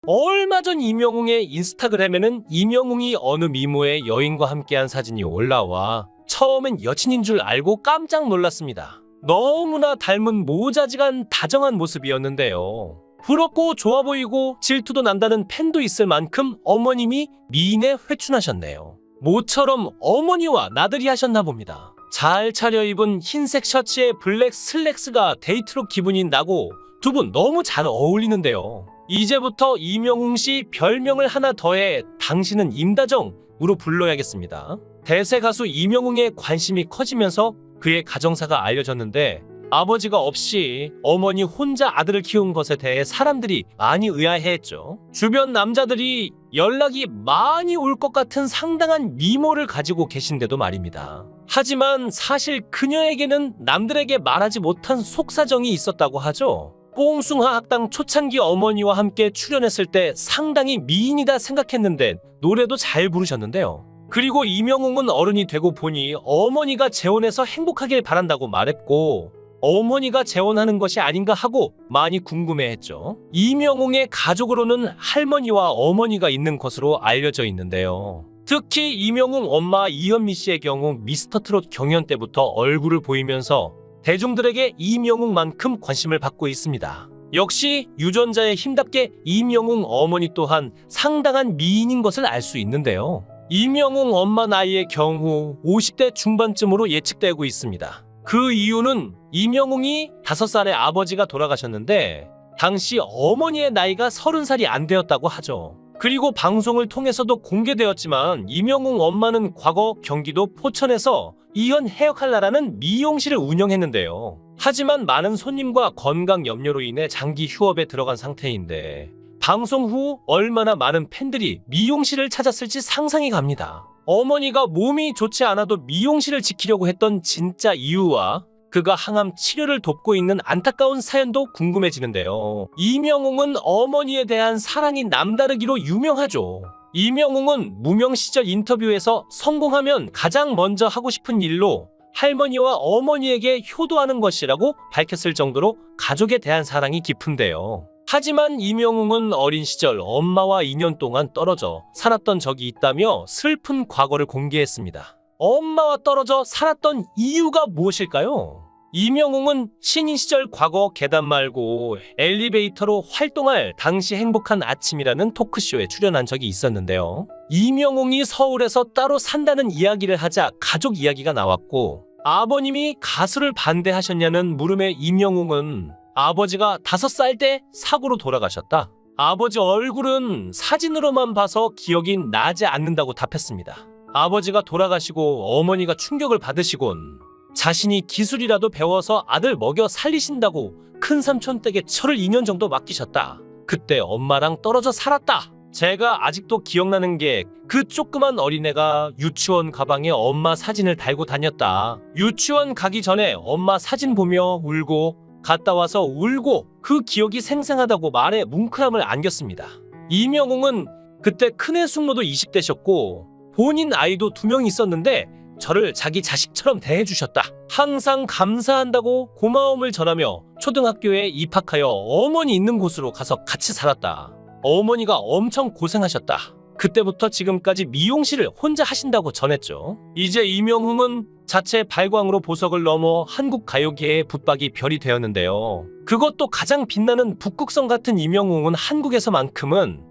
얼마 전 임영웅의 인스타그램에는 임영웅이 어느 미모의 여인과 함께한 사진이 올라와 처음엔 여친인 줄 알고 깜짝 놀랐습니다. 너무나 닮은 모자지간 다정한 모습이었는데요. 부럽고 좋아 보이고 질투도 난다는 팬도 있을 만큼 어머님이 미인에 회춘하셨네요. 모처럼 어머니와 나들이 하셨나 봅니다. 잘 차려입은 흰색 셔츠에 블랙 슬랙스가 데이트룩 기분이 나고 두 분 너무 잘 어울리는데요. 이제부터 임영웅 씨 별명을 하나 더해 당신은 임다정으로 불러야겠습니다. 대세 가수 임영웅의 관심이 커지면서 그의 가정사가 알려졌는데 아버지가 없이 어머니 혼자 아들을 키운 것에 대해 사람들이 많이 의아해했죠. 주변 남자들이 연락이 많이 올 것 같은 상당한 미모를 가지고 계신데도 말입니다. 하지만 사실 그녀에게는 남들에게 말하지 못한 속사정이 있었다고 하죠. 뽕숭아 학당 초창기 어머니와 함께 출연했을 때 상당히 미인이다 생각했는데 노래도 잘 부르셨는데요. 그리고 임영웅은 어른이 되고 보니 어머니가 재혼해서 행복하길 바란다고 말했고 어머니가 재혼하는 것이 아닌가 하고 많이 궁금해했죠. 임영웅의 가족으로는 할머니와 어머니가 있는 것으로 알려져 있는데요. 특히 임영웅 엄마 이현미 씨의 경우 미스터트롯 경연 때부터 얼굴을 보이면서 대중들에게 임영웅만큼 관심을 받고 있습니다. 역시 유전자의 힘답게 임영웅 어머니 또한 상당한 미인인 것을 알 수 있는데요. 임영웅 엄마 나이의 경우 50대 중반쯤으로 예측되고 있습니다. 그 이유는 임영웅이 5살에 아버지가 돌아가셨는데 당시 어머니의 나이가 30살이 안 되었다고 하죠. 그리고 방송을 통해서도 공개되었지만 임영웅 엄마는 과거 경기도 포천에서 이현 헤어칼라라는 미용실을 운영했는데요. 하지만 많은 손님과 건강 염려로 인해 장기 휴업에 들어간 상태인데 방송 후 얼마나 많은 팬들이 미용실을 찾았을지 상상이 갑니다. 어머니가 몸이 좋지 않아도 미용실을 지키려고 했던 진짜 이유와 그가 항암 치료를 돕고 있는 안타까운 사연도 궁금해지는데요. 임영웅은 어머니에 대한 사랑이 남다르기로 유명하죠. 임영웅은 무명 시절 인터뷰에서 성공하면 가장 먼저 하고 싶은 일로 할머니와 어머니에게 효도하는 것이라고 밝혔을 정도로 가족에 대한 사랑이 깊은데요. 하지만 임영웅은 어린 시절 엄마와 2년 동안 떨어져 살았던 적이 있다며 슬픈 과거를 공개했습니다. 엄마와 떨어져 살았던 이유가 무엇일까요? 임영웅은 신인 시절 과거 계단 말고 엘리베이터로 활동할 당시 행복한 아침이라는 토크쇼에 출연한 적이 있었는데요. 임영웅이 서울에서 따로 산다는 이야기를 하자 가족 이야기가 나왔고 아버님이 가수를 반대하셨냐는 물음에 임영웅은 아버지가 5살 때 사고로 돌아가셨다. 아버지 얼굴은 사진으로만 봐서 기억이 나지 않는다고 답했습니다. 아버지가 돌아가시고 어머니가 충격을 받으시곤 자신이 기술이라도 배워서 아들 먹여 살리신다고 큰삼촌 댁에 철을 2년 정도 맡기셨다. 그때 엄마랑 떨어져 살았다. 제가 아직도 기억나는 게 그 조그만 어린애가 유치원 가방에 엄마 사진을 달고 다녔다. 유치원 가기 전에 엄마 사진 보며 울고 갔다 와서 울고 그 기억이 생생하다고 말에 뭉클함을 안겼습니다. 임영웅은 그때 큰애 숙모도 20대셨고 본인 아이도 2명 있었는데 저를 자기 자식처럼 대해주셨다. 항상 감사한다고 고마움을 전하며 초등학교에 입학하여 어머니 있는 곳으로 가서 같이 살았다. 어머니가 엄청 고생하셨다. 그때부터 지금까지 미용실을 혼자 하신다고 전했죠. 이제 임영웅은 자체 발광으로 보석을 넘어 한국 가요계의 붙박이 별이 되었는데요. 그것도 가장 빛나는 북극성 같은 임영웅은 한국에서만큼은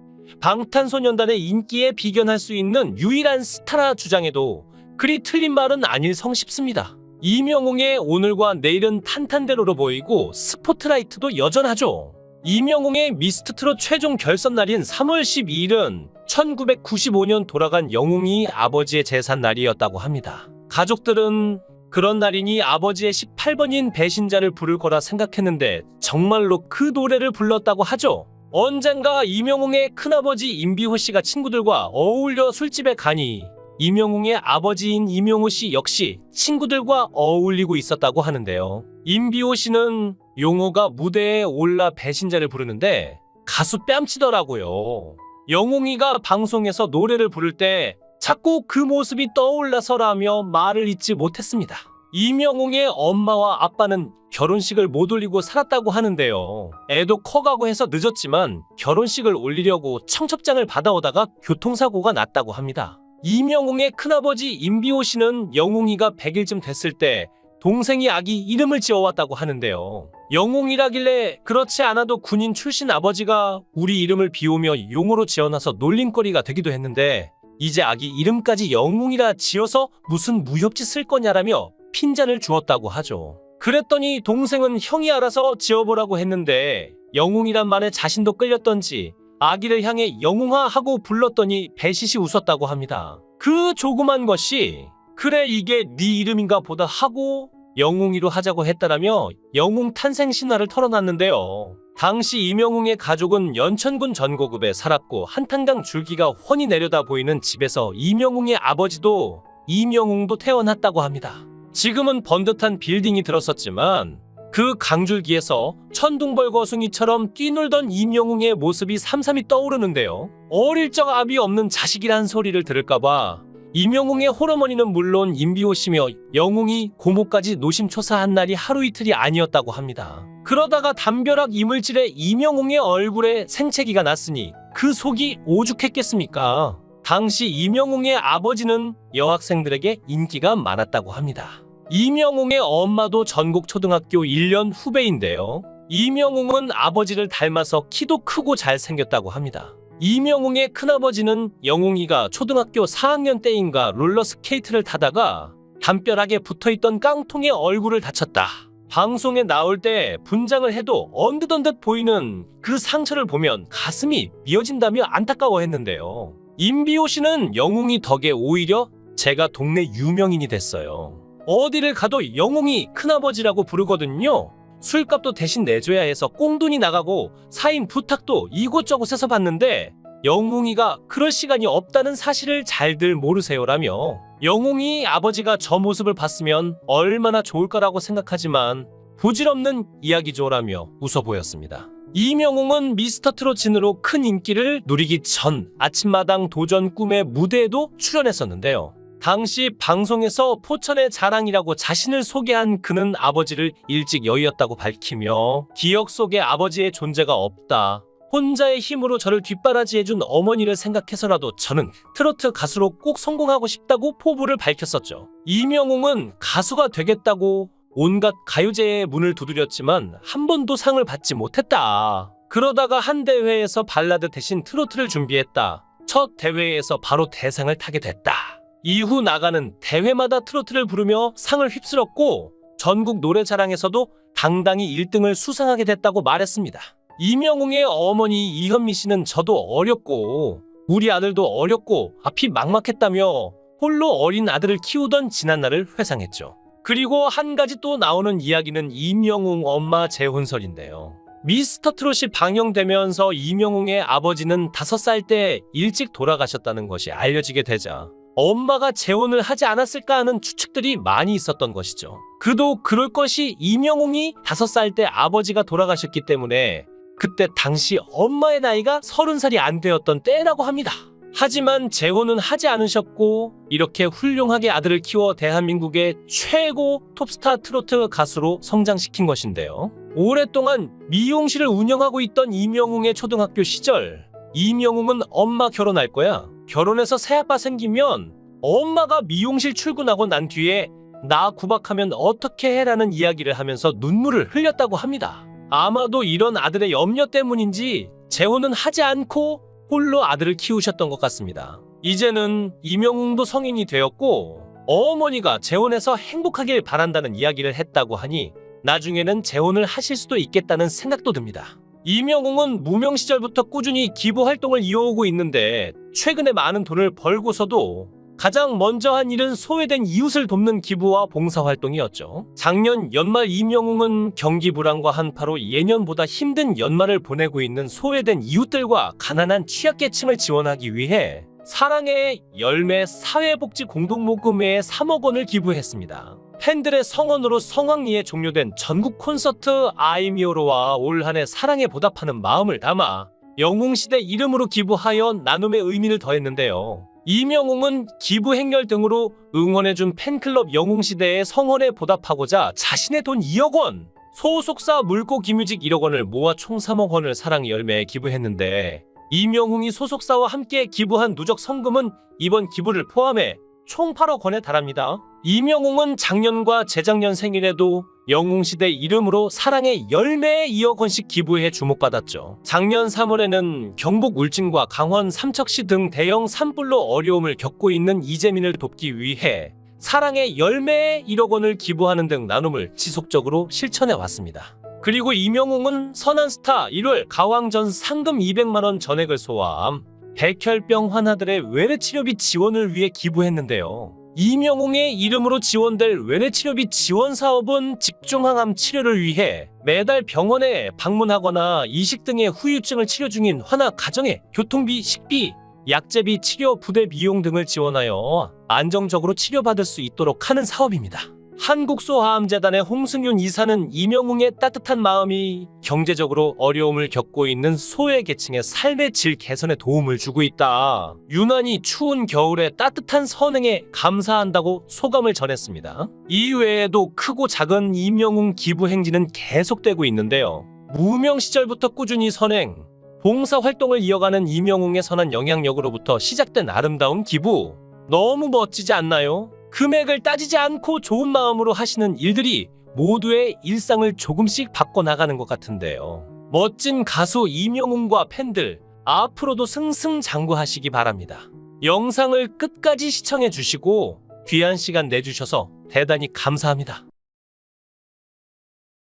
방탄소년단의 인기에 비견할 수 있는 유일한 스타라 주장해도 그리 틀린 말은 아닐성 싶습니다. 임영웅의 오늘과 내일은 탄탄대로로 보이고 스포트라이트도 여전하죠. 임영웅의 미스터트롯 최종 결선 날인 3월 12일은 1995년 돌아간 영웅이 아버지의 제삿 날이었다고 합니다. 가족들은 그런 날이니 아버지의 18번인 배신자를 부를 거라 생각했는데 정말로 그 노래를 불렀다고 하죠. 언젠가 임영웅의 큰아버지 임비호 씨가 친구들과 어울려 술집에 가니 임영웅의 아버지인 임영호 씨 역시 친구들과 어울리고 있었다고 하는데요. 임비호 씨는 용호가 무대에 올라 배신자를 부르는데 가수 뺨치더라고요. 영웅이가 방송에서 노래를 부를 때 자꾸 그 모습이 떠올라서라며 말을 잇지 못했습니다. 이명웅의 엄마와 아빠는 결혼식을 못 올리고 살았다고 하는데요. 애도 커가고 해서 늦었지만 결혼식을 올리려고 청첩장을 받아오다가 교통사고가 났다고 합니다. 이명웅의 큰아버지 임비호 씨는 영웅이가 100일쯤 됐을 때 동생이 아기 이름을 지어왔다고 하는데요. 영웅이라길래 그렇지 않아도 군인 출신 아버지가 우리 이름을 비우며 용어로 지어놔서 놀림거리가 되기도 했는데 이제 아기 이름까지 영웅이라 지어서 무슨 무협지 쓸 거냐라며 핀잔을 주었다고 하죠. 그랬더니 동생은 형이 알아서 지어보라고 했는데 영웅이란 말에 자신도 끌렸던지 아기를 향해 영웅아 하고 불렀더니 배시시 웃었다고 합니다. 그 조그만 것이 그래 이게 네 이름인가 보다 하고 영웅이로 하자고 했다라며 영웅 탄생 신화를 털어놨는데요. 당시 이명웅의 가족은 연천군 전고급에 살았고 한탄강 줄기가 훤히 내려다 보이는 집에서 이명웅의 아버지도 이명웅도 태어났다고 합니다. 지금은 번듯한 빌딩이 들었었지만 그 강줄기에서 천둥벌거숭이처럼 뛰놀던 이명웅의 모습이 삼삼이 떠오르는데요. 어릴 적 압이 없는 자식이란 소리를 들을까봐 이명웅의 홀어머니는 물론 임비호 씨며 영웅이 고모까지 노심초사한 날이 하루 이틀이 아니었다고 합니다. 그러다가 담벼락 이물질에 이명웅의 얼굴에 생채기가 났으니 그 속이 오죽했겠습니까? 당시 이명웅의 아버지는 여학생들에게 인기가 많았다고 합니다. 이명웅의 엄마도 전국초등학교 1년 후배인데요. 이명웅은 아버지를 닮아서 키도 크고 잘생겼다고 합니다. 이명웅의 큰아버지는 영웅이가 초등학교 4학년 때인가 롤러스케이트를 타다가 담벼락에 붙어있던 깡통에 얼굴을 다쳤다. 방송에 나올 때 분장을 해도 언뜻언뜻 보이는 그 상처를 보면 가슴이 미어진다며 안타까워했는데요. 임비호 씨는 영웅이 덕에 오히려 제가 동네 유명인이 됐어요. 어디를 가도 영웅이 큰아버지라고 부르거든요. 술값도 대신 내줘야 해서 꽁돈이 나가고 사인 부탁도 이곳저곳에서 받는데 영웅이가 그럴 시간이 없다는 사실을 잘들 모르세요라며 영웅이 아버지가 저 모습을 봤으면 얼마나 좋을 거라고 생각하지만 부질없는 이야기죠라며 웃어 보였습니다. 이명웅은 미스터트롯 진으로 큰 인기를 누리기 전 아침마당 도전 꿈의 무대에도 출연했었는데요. 당시 방송에서 포천의 자랑이라고 자신을 소개한 그는 아버지를 일찍 여의었다고 밝히며 기억 속에 아버지의 존재가 없다. 혼자의 힘으로 저를 뒷바라지해준 어머니를 생각해서라도 저는 트로트 가수로 꼭 성공하고 싶다고 포부를 밝혔었죠. 이명웅은 가수가 되겠다고 온갖 가요제의 문을 두드렸지만 한 번도 상을 받지 못했다. 그러다가 한 대회에서 발라드 대신 트로트를 준비했다. 첫 대회에서 바로 대상을 타게 됐다. 이후 나가는 대회마다 트로트를 부르며 상을 휩쓸었고 전국 노래자랑에서도 당당히 1등을 수상하게 됐다고 말했습니다. 이명웅의 어머니 이현미 씨는 저도 어렸고 우리 아들도 어렸고 앞이 막막했다며 홀로 어린 아들을 키우던 지난날을 회상했죠. 그리고 한 가지 또 나오는 이야기는 이명웅 엄마 재혼설인데요. 미스터트롯이 방영되면서 이명웅의 아버지는 5살 때 일찍 돌아가셨다는 것이 알려지게 되자 엄마가 재혼을 하지 않았을까 하는 추측들이 많이 있었던 것이죠. 그도 그럴 것이 이명웅이 5살 때 아버지가 돌아가셨기 때문에 그때 당시 엄마의 나이가 30살이 안 되었던 때라고 합니다. 하지만 재혼은 하지 않으셨고 이렇게 훌륭하게 아들을 키워 대한민국의 최고 톱스타 트로트 가수로 성장시킨 것인데요. 오랫동안 미용실을 운영하고 있던 이명웅의 초등학교 시절 이명웅은 엄마 결혼할 거야. 결혼해서 새아빠 생기면 엄마가 미용실 출근하고 난 뒤에 나 구박하면 어떻게 해라는 이야기를 하면서 눈물을 흘렸다고 합니다. 아마도 이런 아들의 염려 때문인지 재혼은 하지 않고 홀로 아들을 키우셨던 것 같습니다. 이제는 이명웅도 성인이 되었고 어머니가 재혼해서 행복하길 바란다는 이야기를 했다고 하니 나중에는 재혼을 하실 수도 있겠다는 생각도 듭니다. 이명웅은 무명 시절부터 꾸준히 기부 활동을 이어오고 있는데 최근에 많은 돈을 벌고서도 가장 먼저 한 일은 소외된 이웃을 돕는 기부와 봉사활동이었죠. 작년 연말 이명웅은 경기 불황과 한파로 예년보다 힘든 연말을 보내고 있는 소외된 이웃들과 가난한 취약계층을 지원하기 위해 사랑의 열매 사회복지 공동모금회에 3억 원을 기부했습니다. 팬들의 성원으로 성황리에 종료된 전국 콘서트 아이미오로와 올 한해 사랑에 보답하는 마음을 담아 영웅시대 이름으로 기부하여 나눔의 의미를 더했는데요. 이명웅은 기부 행렬 등으로 응원해준 팬클럽 영웅시대의 성원에 보답하고자 자신의 돈 2억 원, 소속사 물고 김유직 1억 원을 모아 총 3억 원을 사랑 열매에 기부했는데 이명웅이 소속사와 함께 기부한 누적 성금은 이번 기부를 포함해 총 8억 원에 달합니다. 이명웅은 작년과 재작년 생일에도 영웅시대 이름으로 사랑의 열매에 2억 원씩 기부해 주목받았죠. 작년 3월에는 경북 울진과 강원 삼척시 등 대형 산불로 어려움을 겪고 있는 이재민을 돕기 위해 사랑의 열매에 1억 원을 기부하는 등 나눔을 지속적으로 실천해 왔습니다. 그리고 이명웅은 선한스타 1월 가왕전 상금 200만 원 전액을 소화함 백혈병 환자들의 외래치료비 지원을 위해 기부했는데요. 이명웅의 이름으로 지원될 외래치료비 지원 사업은 집중항암 치료를 위해 매달 병원에 방문하거나 이식 등의 후유증을 치료 중인 환자 가정에 교통비, 식비, 약제비, 치료 부대 비용 등을 지원하여 안정적으로 치료받을 수 있도록 하는 사업입니다. 한국소아암재단의 홍승윤 이사는 이명웅의 따뜻한 마음이 경제적으로 어려움을 겪고 있는 소외계층의 삶의 질 개선에 도움을 주고 있다. 유난히 추운 겨울에 따뜻한 선행에 감사한다고 소감을 전했습니다. 이외에도 크고 작은 이명웅 기부 행진은 계속되고 있는데요. 무명 시절부터 꾸준히 선행, 봉사활동을 이어가는 이명웅의 선한 영향력으로부터 시작된 아름다운 기부. 너무 멋지지 않나요? 금액을 따지지 않고 좋은 마음으로 하시는 일들이 모두의 일상을 조금씩 바꿔나가는 것 같은데요. 멋진 가수 이명웅과 팬들, 앞으로도 승승장구하시기 바랍니다. 영상을 끝까지 시청해 주시고 귀한 시간 내주셔서 대단히 감사합니다.